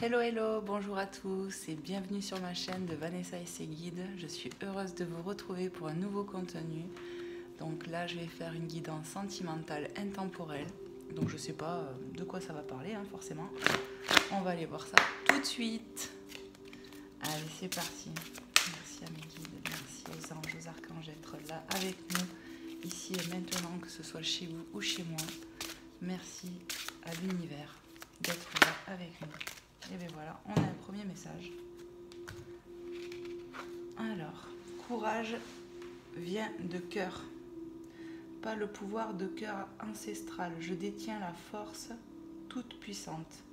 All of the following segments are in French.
Hello hello, bonjour à tous et bienvenue sur ma chaîne de Vanessa et ses guides. Je suis heureuse de vous retrouver pour un nouveau contenu. Donc là je vais faire une guidance sentimentale intemporelle. Donc je sais pas de quoi ça va parler forcément. On va aller voir ça tout de suite. Allez c'est parti. Merci à mes guides, merci aux anges, aux archanges d'être là avec nous, ici et maintenant, que ce soit chez vous ou chez moi. Merci à l'univers d'être là avec nous. Et bien voilà, on a un premier message. Alors, courage vient de cœur. Pas le pouvoir de cœur ancestral. Je détiens la force toute puissante.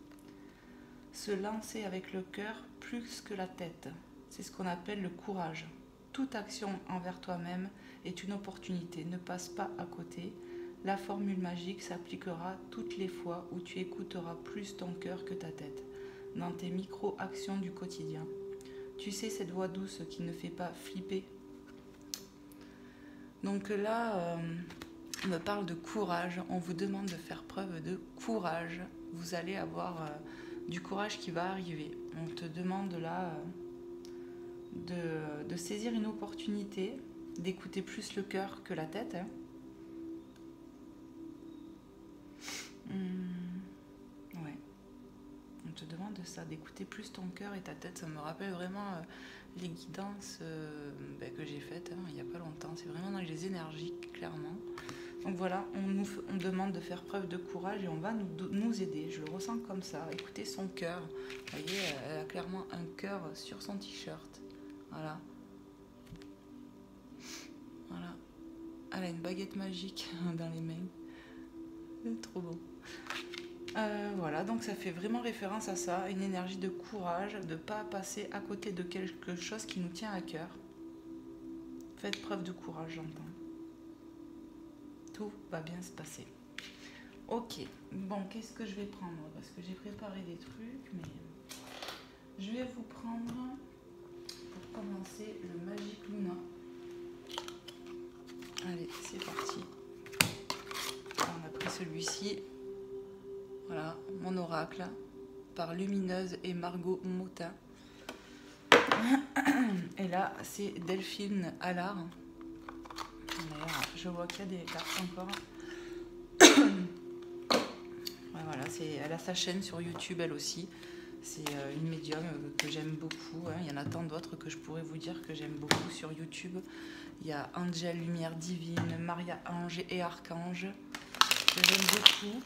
Se lancer avec le cœur plus que la tête. C'est ce qu'on appelle le courage. Toute action envers toi-même est une opportunité. Ne passe pas à côté. La formule magique s'appliquera toutes les fois où tu écouteras plus ton cœur que ta tête. Dans tes micro-actions du quotidien. Tu sais, cette voix douce qui ne fait pas flipper. Donc là, on me parle de courage. On vous demande de faire preuve de courage. Vous allez avoir du courage qui va arriver. On te demande là de saisir une opportunité, d'écouter plus le cœur que la tête. Ouais. On te demande ça, d'écouter plus ton cœur et ta tête. Ça me rappelle vraiment les guidances que j'ai faites il n'y a pas longtemps. C'est vraiment dans les énergies, clairement. Donc voilà, on demande de faire preuve de courage et on va nous aider. Je le ressens comme ça. Écoutez son cœur. Vous voyez, elle a clairement un cœur sur son t-shirt. Voilà. Voilà. Elle a une baguette magique dans les mains. C'est trop beau. Voilà, donc ça fait vraiment référence à ça, une énergie de courage, de ne pas passer à côté de quelque chose qui nous tient à cœur. Faites preuve de courage, j'entends. Tout va bien se passer. Ok, bon, qu'est-ce que je vais prendre? Parce que j'ai préparé des trucs, mais je vais vous prendre, pour commencer, le Magic Luna. Allez, c'est parti. On a pris celui-ci. Voilà, mon oracle, par Lumineuse et Margot Motin. Et là, c'est Delphine Allard. D'ailleurs, je vois qu'il y a des cartes encore. Ouais, voilà, elle a sa chaîne sur YouTube, elle aussi. C'est une médium que j'aime beaucoup. Il y en a tant d'autres que je pourrais vous dire que j'aime beaucoup sur YouTube. Il y a Angel, Lumière Divine, Maria Ange et Archange, que j'aime beaucoup.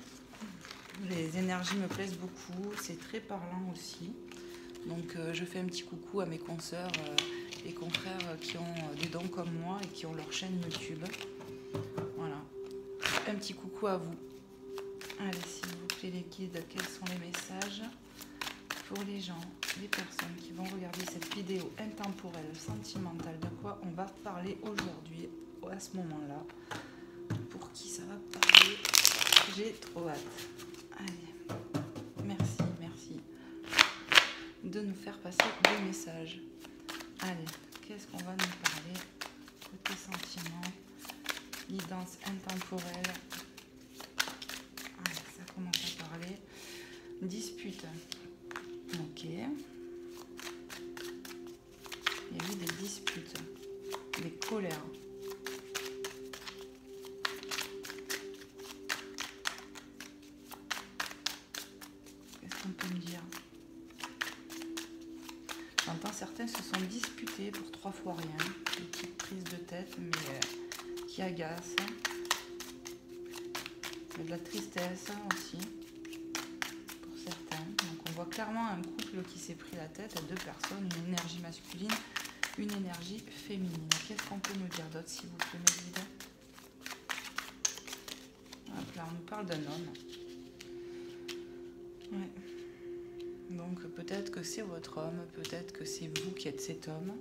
Les énergies me plaisent beaucoup. C'est très parlant aussi. Donc je fais un petit coucou à mes consoeurs et confrères qui ont des dons comme moi et qui ont leur chaîne YouTube. Voilà. Un petit coucou à vous. Allez, s'il vous plaît les guides, quels sont les messages pour les gens, les personnes qui vont regarder cette vidéo intemporelle, sentimentale? De quoi on va parler aujourd'hui, à ce moment-là? Pour qui ça va parler? J'ai trop hâte. Allez, merci, merci de nous faire passer des messages. Allez, qu'est-ce qu'on va nous parler? Côté sentiment, guidance intemporelle. Allez, ça commence à parler. Dispute. Ok. Il y a eu des disputes, des colères. Qu'est-ce qu'on peut me dire? J'entends certains se sont disputés pour 3 fois rien. Des petites prises de tête, mais qui agacent. Il y a de la tristesse aussi, pour certains. Donc on voit clairement un couple qui s'est pris la tête à 2 personnes, une énergie masculine, une énergie féminine. Qu'est-ce qu'on peut nous dire d'autre, s'il vous plaît, mes guides? Hop là, on nous parle d'un homme. Ouais. Donc peut-être que c'est votre homme, peut-être que c'est vous qui êtes cet homme.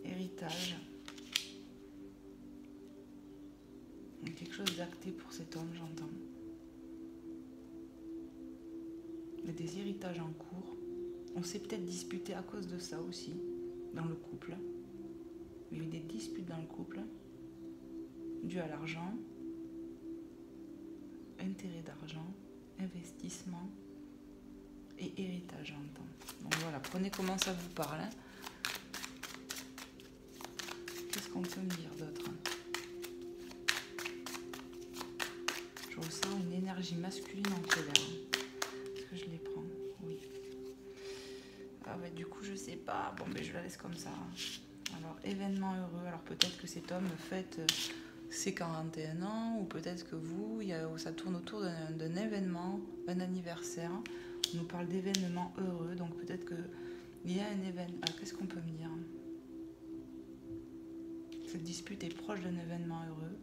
Héritage. Il y a quelque chose d'acté pour cet homme, j'entends. Il y a des héritages en cours. On s'est peut-être disputé à cause de ça aussi, dans le couple. Il y a eu des disputes dans le couple, dues à l'argent. intérêt d'argent, investissement et héritage, j'entends. Donc voilà, prenez comment ça vous parle. Hein. Qu'est-ce qu'on peut me dire d'autre? Je ressens une énergie masculine en colère. Est-ce que je les prends? Oui. Ah ouais, du coup, je sais pas. Bon, ben je la laisse comme ça. Alors, événement heureux. Alors, peut-être que cet homme fête ses 41 ans, ou peut-être que vous, ça tourne autour d'un événement, un anniversaire. On nous parle d'événements heureux, donc peut-être qu'il y a un événement. Alors, qu'est-ce qu'on peut me dire? Cette dispute est proche d'un événement heureux.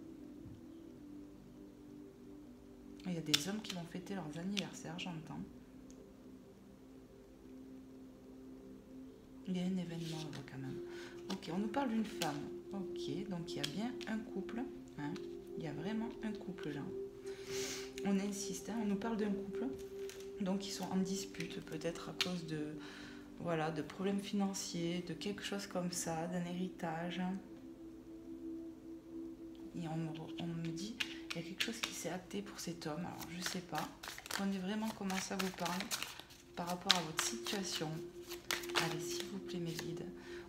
Il y a des hommes qui vont fêter leurs anniversaires, j'entends. Il y a un événement heureux quand même. Ok, on nous parle d'une femme. Ok, donc il y a bien un couple. Hein, il y a vraiment un couple là. On insiste, hein, on nous parle d'un couple. Donc ils sont en dispute, peut-être à cause de, voilà, de problèmes financiers, de quelque chose comme ça, d'un héritage. Et on me dit, il y a quelque chose qui s'est acté pour cet homme. Alors je sais pas. Prenez vraiment comment ça vous parle par rapport à votre situation. Allez, s'il vous plaît, mes guides.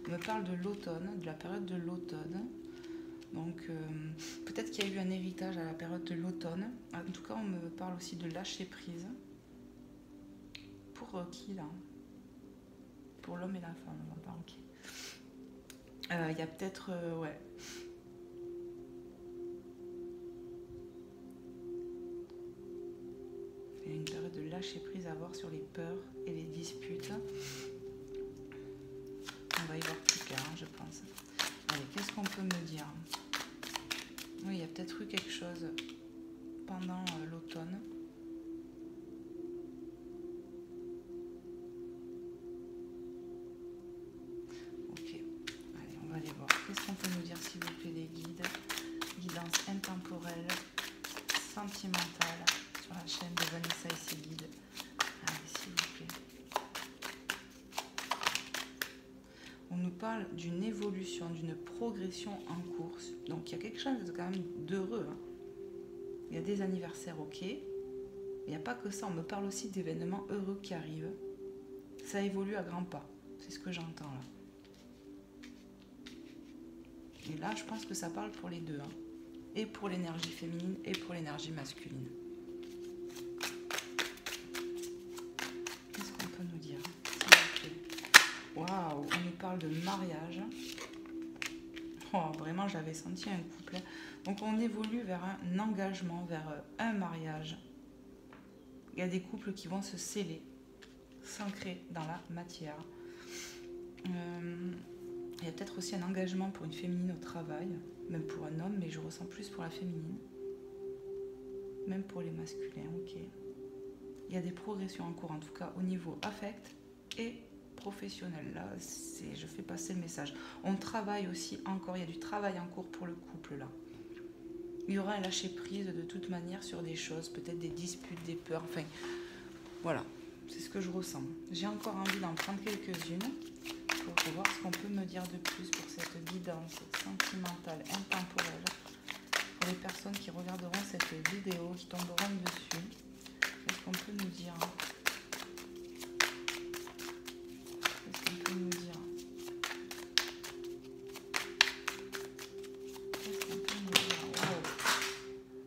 On me parle de l'automne, de la période de l'automne. Donc, peut-être qu'il y a eu un héritage à la période de l'automne. En tout cas, on me parle aussi de lâcher prise. Pour qui, là? Pour l'homme et la femme, j'entends, ok. Il y a peut-être, ouais. Il y a une période de lâcher prise à voir sur les peurs et les disputes. On va y voir plus clair, je pense. Allez, qu'est-ce qu'on peut me dire? Oui, il y a peut-être eu quelque chose pendant l'automne. Ok, allez, on va aller voir. Qu'est-ce qu'on peut nous dire, s'il vous plaît, les guides? Guidance intemporelle, sentimentale, sur la chaîne de Vanessa et ses guides. Allez, s'il vous plaît. On nous parle d'une évolution, d'une progression en course. Donc il y a quelque chose de quand même d'heureux. Hein. Il y a des anniversaires, ok. Il n'y a pas que ça, on me parle aussi d'événements heureux qui arrivent. Ça évolue à grands pas. C'est ce que j'entends là. Et là, je pense que ça parle pour les deux. Hein. Et pour l'énergie féminine et pour l'énergie masculine. Qu'est-ce qu'on peut nous dire? Waouh, on nous parle de mariage. Oh, vraiment, j'avais senti un couple. Donc, on évolue vers un engagement, vers un mariage. Il y a des couples qui vont se sceller, s'ancrer dans la matière. Il y a peut-être aussi un engagement pour une féminine au travail, même pour un homme, mais je ressens plus pour la féminine. Même pour les masculins, ok. Il y a des progressions en cours, en tout cas au niveau affect et professionnel. Là, je fais passer le message. On travaille aussi encore, il y a du travail en cours pour le couple là. Il y aura un lâcher prise de toute manière sur des choses, peut-être des disputes, des peurs, enfin voilà, c'est ce que je ressens. J'ai encore envie d'en prendre quelques-unes pour voir ce qu'on peut me dire de plus pour cette guidance sentimentale, intemporelle. Pour les personnes qui regarderont cette vidéo, qui tomberont dessus, qu'est-ce qu'on peut nous dire? Qu'est-ce qu'on peut nous dire? Qu'est-ce qu'on peut nous dire? Wow.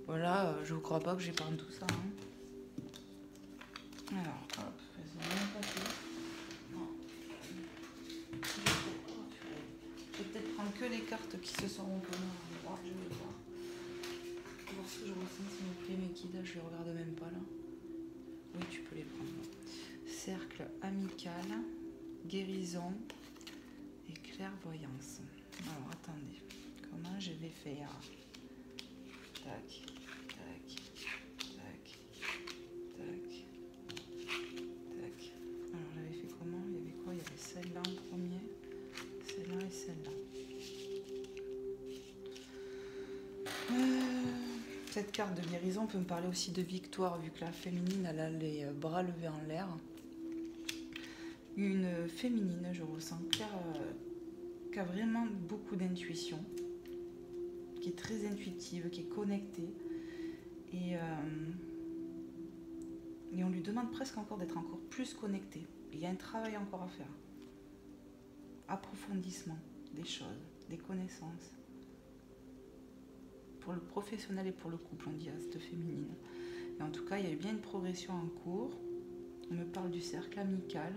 Voilà, je ne crois pas que j'épargne tout ça. Hein. Alors, hop, c'est même pas tout. Non. Je vais peut-être prendre que les cartes qui se sont reconnues en droit, je vais voir. Voir ce que je ressens, s'il vous plaît, mes guides, je les regarde même pas là. Oui, tu peux les prendre. Cercle amical, guérison et clairvoyance. Alors, attendez. Comment je vais faire? Tac, tac, tac, tac, tac. Alors, j'avais fait comment? Il y avait quoi? Il y avait celle-là en premier, celle-là et celle-là. Cette carte de guérison peut me parler aussi de victoire, vu que la féminine, elle a les bras levés en l'air. Une féminine, je ressens, qui a vraiment beaucoup d'intuition, qui est très intuitive, qui est connectée. Et Et on lui demande presque encore d'être encore plus connecté. Il y a un travail encore à faire. Approfondissement des choses, des connaissances. Pour le professionnel et pour le couple, on dit astre féminine. Et en tout cas, il y a eu bien une progression en cours. On me parle du cercle amical.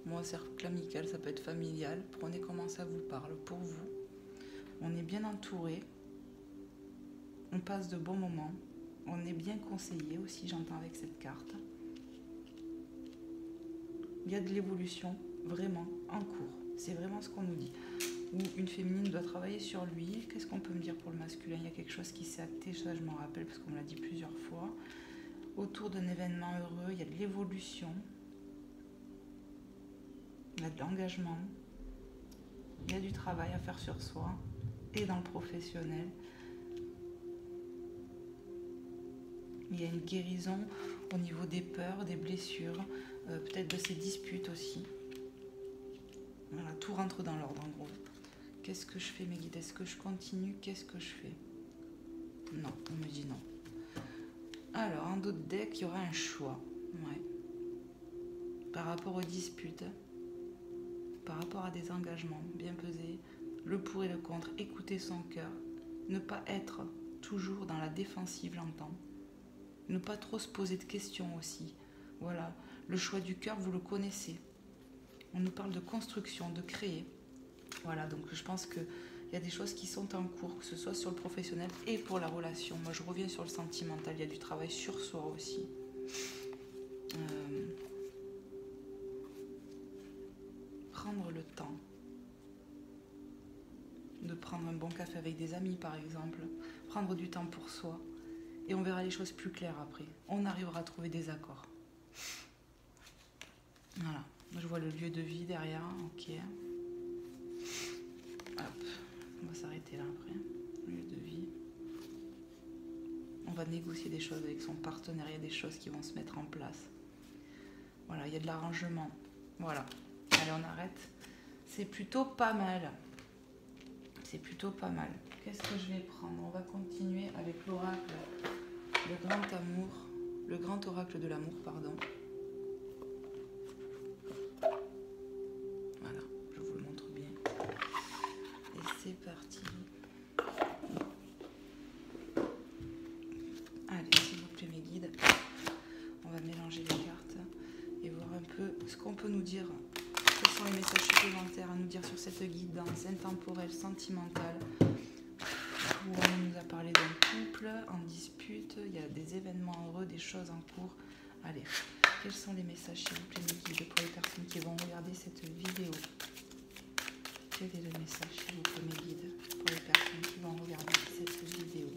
Moi, cercle amical, ça peut être familial. Prenez comment ça vous parle pour vous. On est bien entouré. On passe de bons moments. On est bien conseillé aussi, j'entends avec cette carte. Il y a de l'évolution, vraiment, en cours. C'est vraiment ce qu'on nous dit. Ou une féminine doit travailler sur lui. Qu'est-ce qu'on peut me dire pour le masculin? Il y a quelque chose qui s'est acté, ça je m'en rappelle parce qu'on me l'a dit plusieurs fois. Autour d'un événement heureux, il y a de l'évolution. Il y a de l'engagement. Il y a du travail à faire sur soi et dans le professionnel. Il y a une guérison au niveau des peurs, des blessures, peut-être de ces disputes aussi. Voilà, tout rentre dans l'ordre en gros. Qu'est-ce que je fais mes guides? Est-ce que je continue? Qu'est-ce que je fais? Non, on me dit non. Alors, en d'autres decks, il y aura un choix. Ouais. Par rapport aux disputes, par rapport à des engagements bien pesés, le pour et le contre, écouter son cœur, ne pas être toujours dans la défensive, j'entends. Ne pas trop se poser de questions aussi. Voilà, le choix du cœur, vous le connaissez. On nous parle de construction, de créer. Voilà, donc je pense qu'il y a des choses qui sont en cours, que ce soit sur le professionnel et pour la relation. Moi, je reviens sur le sentimental, il y a du travail sur soi aussi. Prendre le temps de prendre un bon café avec des amis, par exemple. Prendre du temps pour soi. Et on verra les choses plus claires après. On arrivera à trouver des accords. Voilà. Je vois le lieu de vie derrière. Ok. Hop. On va s'arrêter là après. Lieu de vie. On va négocier des choses avec son partenaire. Il y a des choses qui vont se mettre en place. Voilà. Il y a de l'arrangement. Voilà. Allez, on arrête. C'est plutôt pas mal. C'est plutôt pas mal. Qu'est-ce que je vais prendre? On va continuer avec l'oracle, le grand amour, le grand oracle de l'amour, pardon. Voilà, je vous le montre bien. Et c'est parti. Allez, s'il vous plaît, mes guides, on va mélanger les cartes et voir un peu ce qu'on peut nous dire. Quels sont les messages supplémentaires à nous dire sur cette guidance intemporelle, sentimentale? Où on nous a parlé d'un couple en dispute, il y a des événements heureux, des choses en cours. Allez, quels sont les messages, s'il vous plaît, mes guides, pour les personnes qui vont regarder cette vidéo? Quel est le message, s'il vous plaît, mes guides, pour les personnes qui vont regarder cette vidéo?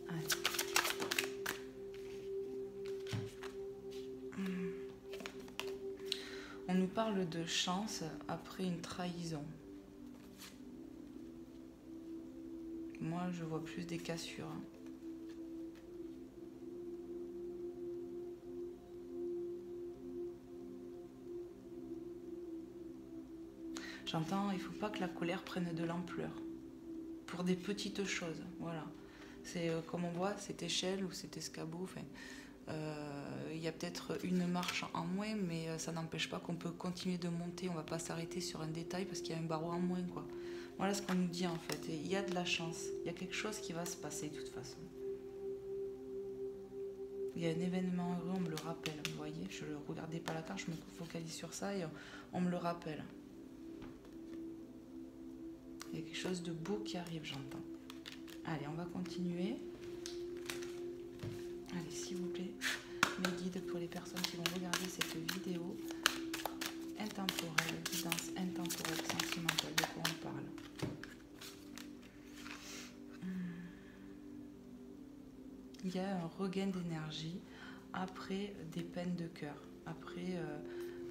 Allez. On nous parle de chance après une trahison. Moi, je vois plus des cassures. J'entends, il ne faut pas que la colère prenne de l'ampleur. Pour des petites choses, voilà. C'est comme on voit, cette échelle ou cet escabeau, enfin, il y a peut-être une marche en moins, mais ça n'empêche pas qu'on peut continuer de monter. On ne va pas s'arrêter sur un détail parce qu'il y a un barreau en moins, quoi. Voilà ce qu'on nous dit en fait. Et il y a de la chance. Il y a quelque chose qui va se passer de toute façon. Il y a un événement heureux, on me le rappelle. Vous voyez, je ne regardais pas la carte, je me focalise sur ça et on me le rappelle. Il y a quelque chose de beau qui arrive, j'entends. Allez, on va continuer. Allez, s'il vous plaît, mes guides pour les personnes qui vont regarder cette vidéo intemporelle, guidance intemporelle, sentimentale, de quoi on parle. Il y a un regain d'énergie après des peines de cœur, après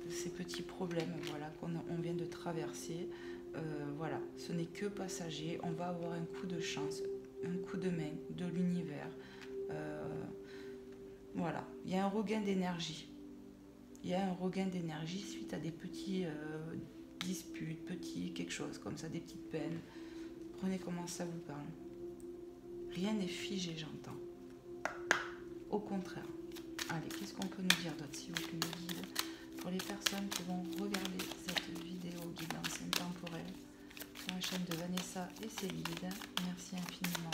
ces petits problèmes, voilà, qu'on vient de traverser. Voilà, ce n'est que passager. On va avoir un coup de chance, un coup de main de l'univers. Voilà, il y a un regain d'énergie. Il y a un regain d'énergie suite à des petits disputes, quelque chose comme ça, des petites peines. Prenez comment ça vous parle. Rien n'est figé, j'entends. au contraire. Allez, qu'est-ce qu'on peut nous dire d'autre, s'il vous plaît, le guide, pour les personnes qui vont regarder cette vidéo guidance intemporelle sur la chaîne de Vanessa et ses guides. Merci infiniment.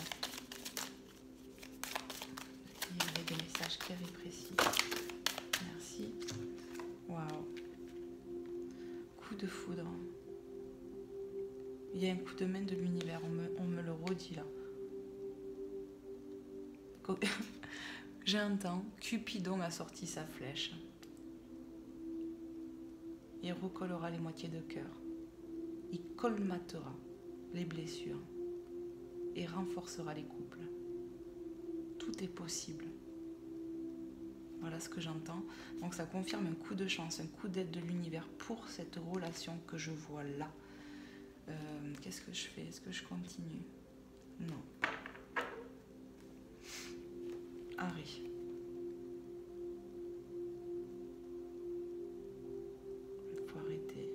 Livrer des messages clairs et précis. Merci. Waouh. Coup de foudre. Il y a un coup de main de l'univers, on me le redit là. J'entends, Cupidon a sorti sa flèche. Il recollera les moitiés de cœur. Il colmatera les blessures et renforcera les couples. Tout est possible. Voilà ce que j'entends. Donc ça confirme un coup de chance, un coup d'aide de l'univers pour cette relation que je vois là. Qu'est-ce que je fais? Est-ce que je continue? Non. Harry. Il faut arrêter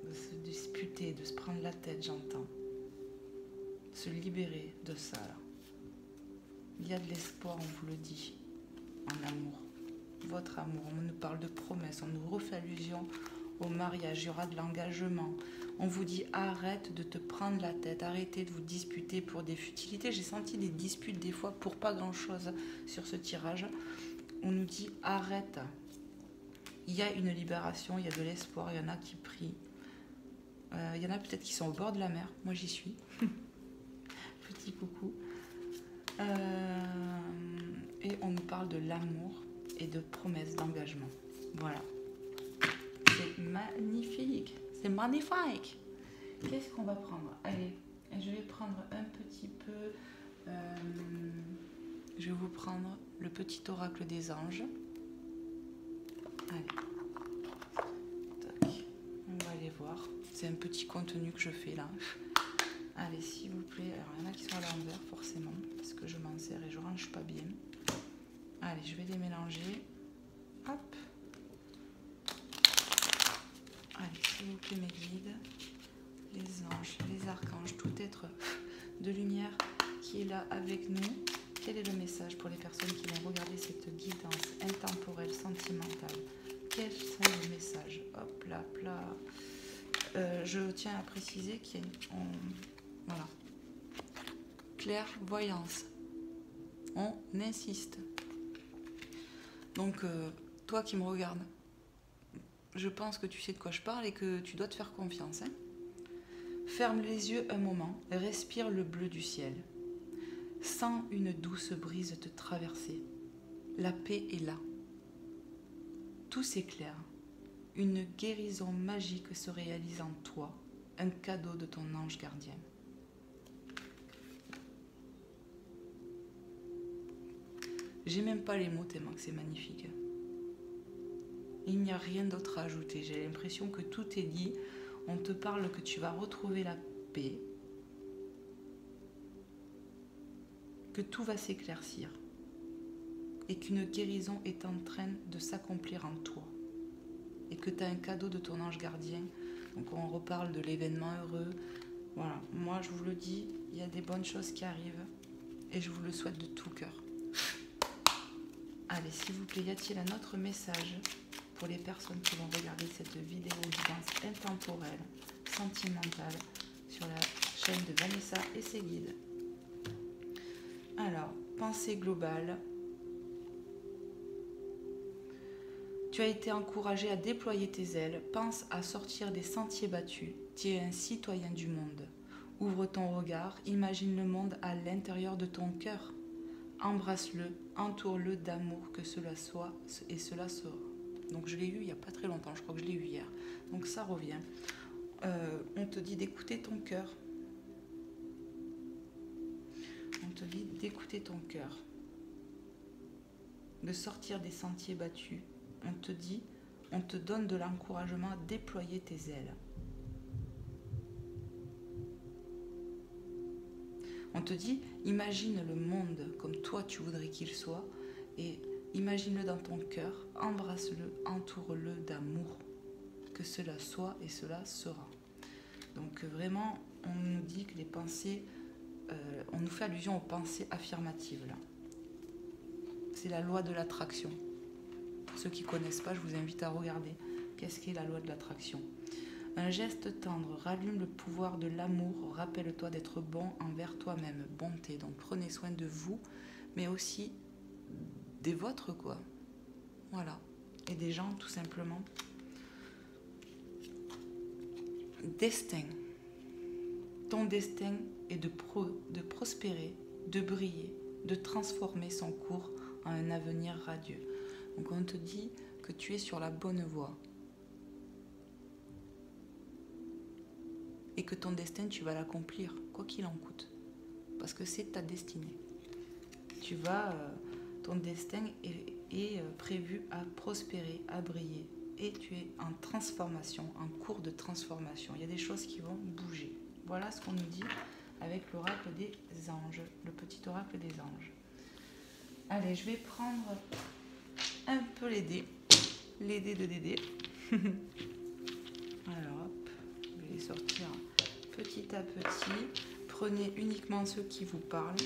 de se disputer, de se prendre la tête, j'entends. Se libérer de ça, là. Il y a de l'espoir, on vous le dit, en amour. Votre amour, on nous parle de promesses, on nous refait allusion au mariage, il y aura de l'engagement. On vous dit arrête de te prendre la tête, arrêtez de vous disputer pour des futilités. J'ai senti des disputes des fois pour pas grand chose sur ce tirage. On nous dit arrête. Il y a une libération, il y a de l'espoir, il y en a qui prient. Il y en a peut-être qui sont au bord de la mer, moi j'y suis. Petit coucou. Et on nous parle de l'amour et de promesses d'engagement. Voilà. C'est magnifique. C'est magnifique. Qu'est-ce qu'on va prendre? Allez, je vais prendre un petit peu... je vais vous prendre le petit oracle des anges. Allez. Tac. On va aller voir. C'est un petit contenu que je fais là. Allez, s'il vous plaît. Alors, il y en a qui sont à l'envers, forcément, parce que je m'en sers et je range pas bien. Allez, je vais les mélanger. Hop. Allez, s'il vous plaît, mes guides, les anges, les archanges, tout être de lumière qui est là avec nous. Quel est le message pour les personnes qui vont regarder cette guidance intemporelle, sentimentale? Quels sont les messages? Hop là, là. Je tiens à préciser qu'il y a voilà. Clairvoyance. On insiste. Donc, toi qui me regardes, je pense que tu sais de quoi je parle et que tu dois te faire confiance. Hein. Ferme les yeux un moment, respire le bleu du ciel. Sens une douce brise te traverser. La paix est là. Tout s'éclaire. Une guérison magique se réalise en toi, un cadeau de ton ange gardien. J'ai même pas les mots tellement que c'est magnifique. Il n'y a rien d'autre à ajouter. J'ai l'impression que tout est dit. On te parle que tu vas retrouver la paix, que tout va s'éclaircir et qu'une guérison est en train de s'accomplir en toi et que tu as un cadeau de ton ange gardien. Donc on reparle de l'événement heureux. Voilà, moi je vous le dis, il y a des bonnes choses qui arrivent et je vous le souhaite de tout cœur. Allez, s'il vous plaît, y a-t-il un autre message pour les personnes qui vont regarder cette vidéo guidance intemporelle, sentimentale, sur la chaîne de Vanessa et ses guides? Alors, pensée globale. Tu as été encouragé à déployer tes ailes. Pense à sortir des sentiers battus. Tu es un citoyen du monde. Ouvre ton regard, imagine le monde à l'intérieur de ton cœur. Embrasse-le, entoure-le d'amour, que cela soit et cela sera. Donc je l'ai eu il n'y a pas très longtemps, je crois que je l'ai eu hier. Donc ça revient. On te dit d'écouter ton cœur. On te dit d'écouter ton cœur. De sortir des sentiers battus. On te dit, on te donne de l'encouragement à déployer tes ailes. On te dit, imagine le monde comme toi tu voudrais qu'il soit et imagine-le dans ton cœur, embrasse-le, entoure-le d'amour. Que cela soit et cela sera. Donc vraiment, on nous dit que les pensées, on nous fait allusion aux pensées affirmatives là. c'est la loi de l'attraction. Pour ceux qui ne connaissent pas, je vous invite à regarder. Qu'est-ce qu'est la loi de l'attraction? Un geste tendre rallume le pouvoir de l'amour. Rappelle-toi d'être bon envers toi-même. Bonté. Donc prenez soin de vous, mais aussi des vôtres, quoi. Voilà. Et des gens, tout simplement. Destin. Ton destin est de prospérer, de briller, de transformer son cours en un avenir radieux. Donc on te dit que tu es sur la bonne voie. Et que ton destin, tu vas l'accomplir, quoi qu'il en coûte. Parce que c'est ta destinée. Ton destin est prévu à prospérer, à briller. Et tu es en transformation, en cours de transformation. Il y a des choses qui vont bouger. Voilà ce qu'on nous dit avec l'oracle des anges, le petit oracle des anges. Allez, je vais prendre un peu les dés de Dédé. Alors, hop, je vais les sortir petit à petit. Prenez uniquement ceux qui vous parlent,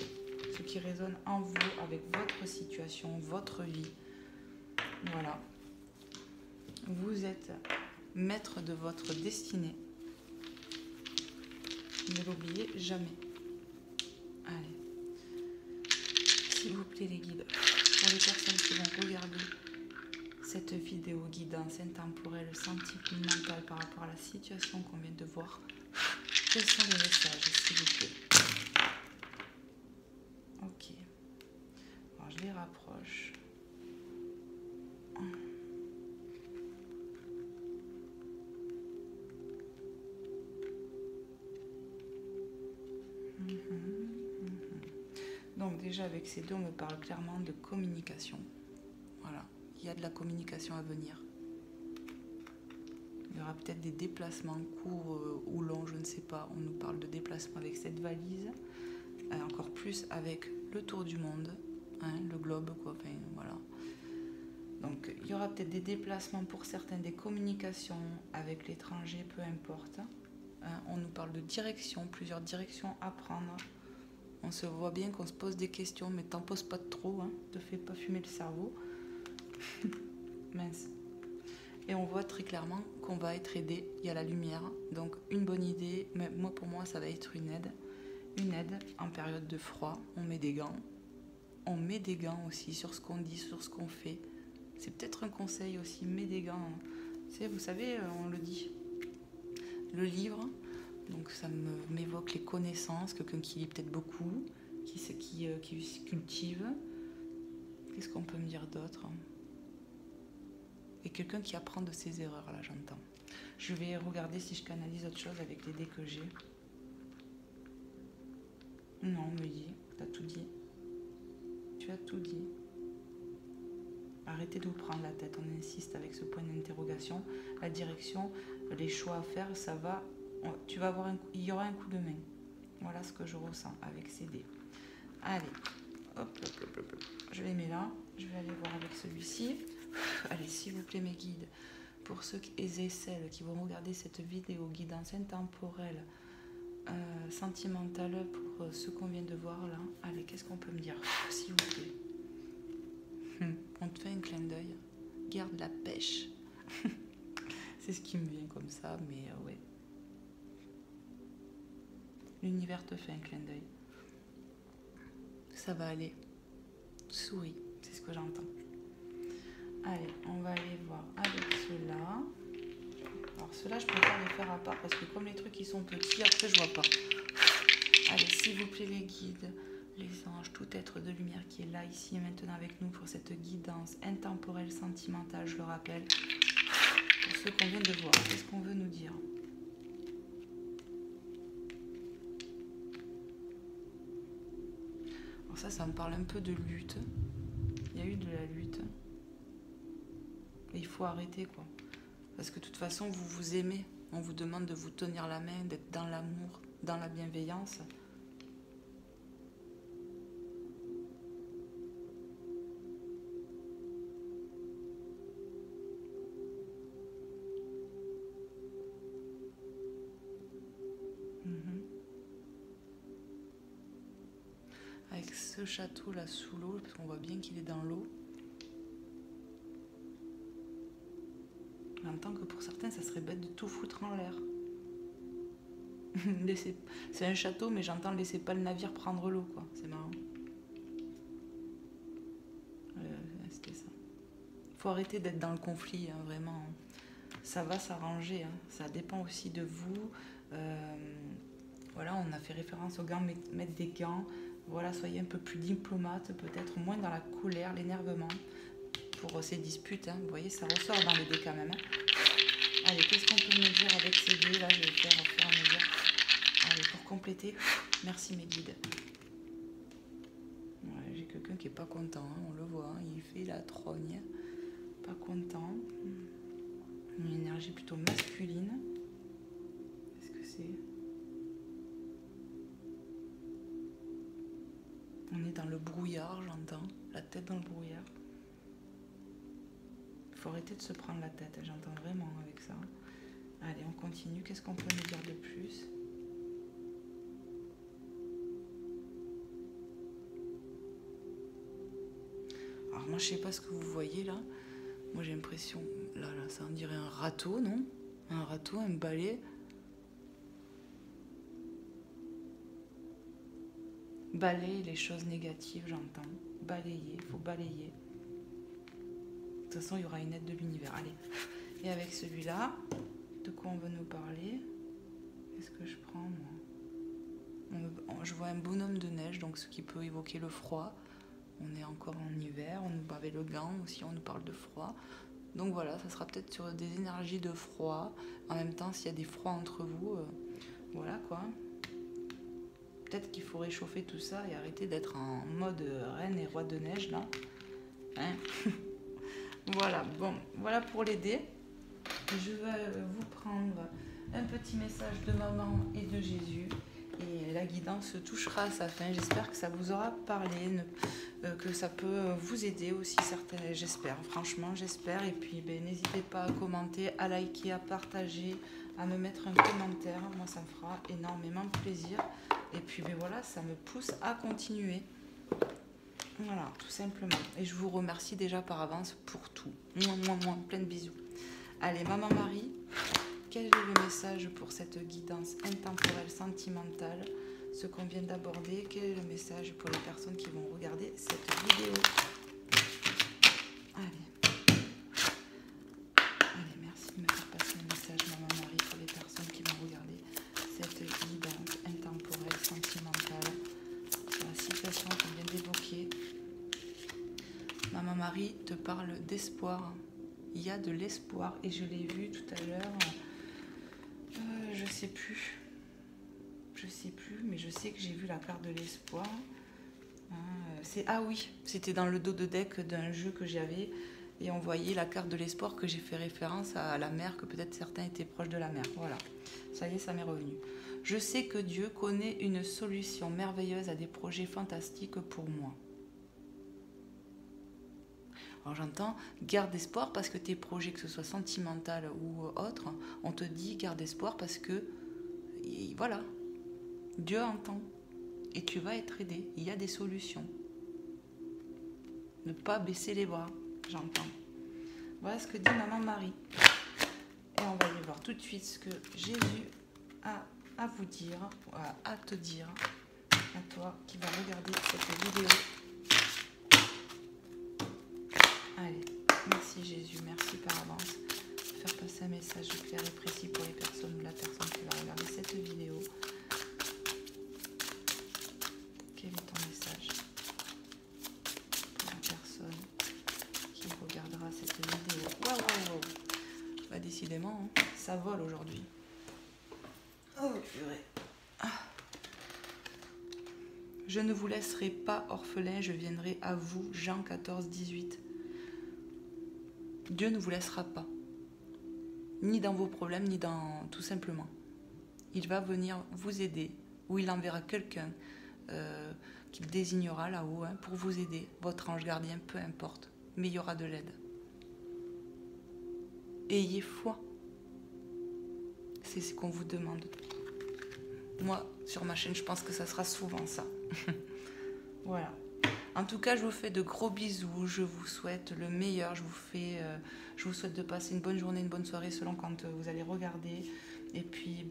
ceux qui résonnent en vous, avec votre situation, votre vie. Voilà. Vous êtes maître de votre destinée. Ne l'oubliez jamais. Allez. S'il vous plaît les guides, pour les personnes qui vont regarder cette vidéo guidance intemporelle, sentimentale par rapport à la situation qu'on vient de voir, quels sont les messages, s'il vous plaît? Ok. Alors je les rapproche. Donc déjà avec ces deux, on me parle clairement de communication. Voilà, il y a de la communication à venir. Il y aura peut-être des déplacements courts ou longs, je ne sais pas. On nous parle de déplacement avec cette valise. Encore plus avec le tour du monde, hein, le globe, quoi. Enfin, voilà. Donc il y aura peut-être des déplacements pour certains, des communications avec l'étranger, peu importe. Hein, on nous parle de direction, plusieurs directions à prendre. On se voit bien qu'on se pose des questions, mais t'en poses pas trop, hein, te fais pas fumer le cerveau. Mince. Et on voit très clairement qu'on va être aidé, il y a la lumière, donc une bonne idée, mais pour moi ça va être une aide. Une aide en période de froid, on met des gants. On met des gants aussi sur ce qu'on dit, sur ce qu'on fait. C'est peut-être un conseil aussi, mets des gants. Vous savez, on le dit. Le livre, donc ça m'évoque les connaissances, quelqu'un qui lit peut-être beaucoup, qui cultive. Qu'est-ce qu'on peut me dire d'autre? Et quelqu'un qui apprend de ses erreurs, là j'entends. Je vais regarder si je canalise autre chose avec les dés que j'ai. Non, on me dit, t'as tout dit. Tu as tout dit. Arrêtez de vous prendre la tête, on insiste avec ce point d'interrogation. La direction, les choix à faire, ça va. Tu vas avoir il y aura un coup de main. Voilà ce que je ressens avec ces dés. Allez, hop. Je les mets là. Je vais aller voir avec celui-ci. Allez, s'il vous plaît, mes guides, pour ceux et celles qui vont regarder cette vidéo guidance intemporelle, sentimentale, pour ce qu'on vient de voir là. Allez, qu'est-ce qu'on peut me dire, s'il vous plaît? On te fait un clin d'œil. Garde la pêche. C'est ce qui me vient comme ça, mais ouais. L'univers te fait un clin d'œil. Ça va aller. Souris, c'est ce que j'entends. Allez, on va aller voir avec ceux-là. Alors ceux-là, je préfère les faire à part parce que comme les trucs ils sont petits, après je vois pas. Allez, s'il vous plaît les guides, les anges, tout être de lumière qui est là, ici et maintenant avec nous pour cette guidance intemporelle, sentimentale, je le rappelle. Pour ceux qu'on vient de voir, qu'est-ce qu'on veut nous dire? Alors ça me parle un peu de lutte. Il y a eu de la lutte. Et il faut arrêter, quoi. Parce que de toute façon, vous vous aimez. On vous demande de vous tenir la main, d'être dans l'amour, dans la bienveillance. Avec ce château là sous l'eau, parce qu'on voit bien qu'il est dans l'eau. J'entends que pour certains, ça serait bête de tout foutre en l'air. C'est un château, mais j'entends laissez pas le navire prendre l'eau, quoi. C'est marrant. C'était ça. Faut arrêter d'être dans le conflit, hein, vraiment. Ça va s'arranger, hein. Ça dépend aussi de vous. Voilà, on a fait référence aux gants, mettre des gants. Voilà, soyez un peu plus diplomate, peut-être moins dans la colère, l'énervement pour ces disputes. Hein. Vous voyez, ça ressort dans les dés quand même. Hein. Allez, qu'est-ce qu'on peut me dire avec ces dés là? Je vais faire au fur et à mesure. Allez, pour compléter, merci mes guides. Ouais, j'ai quelqu'un qui est pas content, hein, on le voit, hein, il fait la trogne. Pas content. Une énergie plutôt masculine. Qu'est-ce que c'est? On est dans le brouillard, j'entends. La tête dans le brouillard. Il faut arrêter de se prendre la tête, j'entends vraiment avec ça. Allez, on continue. Qu'est-ce qu'on peut nous dire de plus? Alors moi, je sais pas ce que vous voyez là. Moi, j'ai l'impression... Là, ça en dirait un râteau, non? Un râteau, un balai. Balayer les choses négatives, j'entends. Balayer, il faut balayer. De toute façon, il y aura une aide de l'univers. Allez. Et avec celui-là, de quoi on va nous parler? Qu'est-ce que je prends, moi? Je vois un bonhomme de neige, donc ce qui peut évoquer le froid. On est encore en hiver, on nous avait le gant aussi, on nous parle de froid. Donc voilà, ça sera peut-être sur des énergies de froid. En même temps, s'il y a des froids entre vous, voilà quoi. Peut-être qu'il faut réchauffer tout ça et arrêter d'être en mode reine et roi de neige là. Hein? Voilà, bon, voilà pour les dés. Je vais vous prendre un petit message de maman et de Jésus. Et la guidance touchera à sa fin. J'espère que ça vous aura parlé, que ça peut vous aider aussi, certains, j'espère. Franchement, j'espère. Et puis, ben, n'hésitez pas à commenter, à liker, à partager, à me mettre un commentaire. Moi, ça me fera énormément plaisir. Et puis, ben voilà, ça me pousse à continuer. Voilà, tout simplement. Et je vous remercie déjà par avance pour tout. Plein de bisous. Allez, Maman Marie, quel est le message pour cette guidance intemporelle sentimentale? Ce qu'on vient d'aborder, quel est le message pour les personnes qui vont regarder cette vidéo? Allez. Allez, merci de me faire passer un message, Maman Marie, pour les personnes qui vont regarder cette guidance intemporelle sentimentale. La situation qu'on vient d'évoquer. Maman Marie te parle d'espoir. Il y a de l'espoir et je l'ai vu tout à l'heure. Je sais plus, mais je sais que j'ai vu la carte de l'espoir. Ah oui, c'était dans le dos de deck d'un jeu que j'avais et on voyait la carte de l'espoir que j'ai fait référence à la mer, que peut-être certains étaient proches de la mer. Voilà, ça y est, ça m'est revenu. Je sais que Dieu connaît une solution merveilleuse à des projets fantastiques pour moi. Alors j'entends, garde espoir parce que tes projets, que ce soit sentimental ou autre, on te dit garde espoir parce que, voilà, Dieu entend et tu vas être aidé. Il y a des solutions. Ne pas baisser les bras, j'entends. Voilà ce que dit Maman Marie. Et on va aller voir tout de suite ce que Jésus a à vous dire, à te dire, à toi qui vas regarder cette vidéo. Allez, merci Jésus, merci par avance de faire passer un message clair et précis pour les personnes ou la personne qui va regarder cette vidéo. Quel est ton message pour la personne qui regardera cette vidéo? Waouh. Bah décidément, hein, ça vole aujourd'hui. Oh purée. Je ne vous laisserai pas orphelin, je viendrai à vous. Jean 14, 18. Dieu ne vous laissera pas, ni dans vos problèmes, ni dans tout simplement. Il va venir vous aider, ou il enverra quelqu'un qu'il désignera là-haut pour vous aider, votre ange gardien, peu importe, mais il y aura de l'aide. Ayez foi, c'est ce qu'on vous demande. Moi, sur ma chaîne, je pense que ça sera souvent ça. Voilà. En tout cas, je vous fais de gros bisous. Je vous souhaite le meilleur. Je vous souhaite de passer une bonne journée, une bonne soirée selon quand vous allez regarder. Et puis,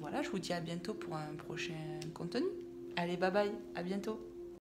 voilà, je vous dis à bientôt pour un prochain contenu. Allez, bye bye, à bientôt.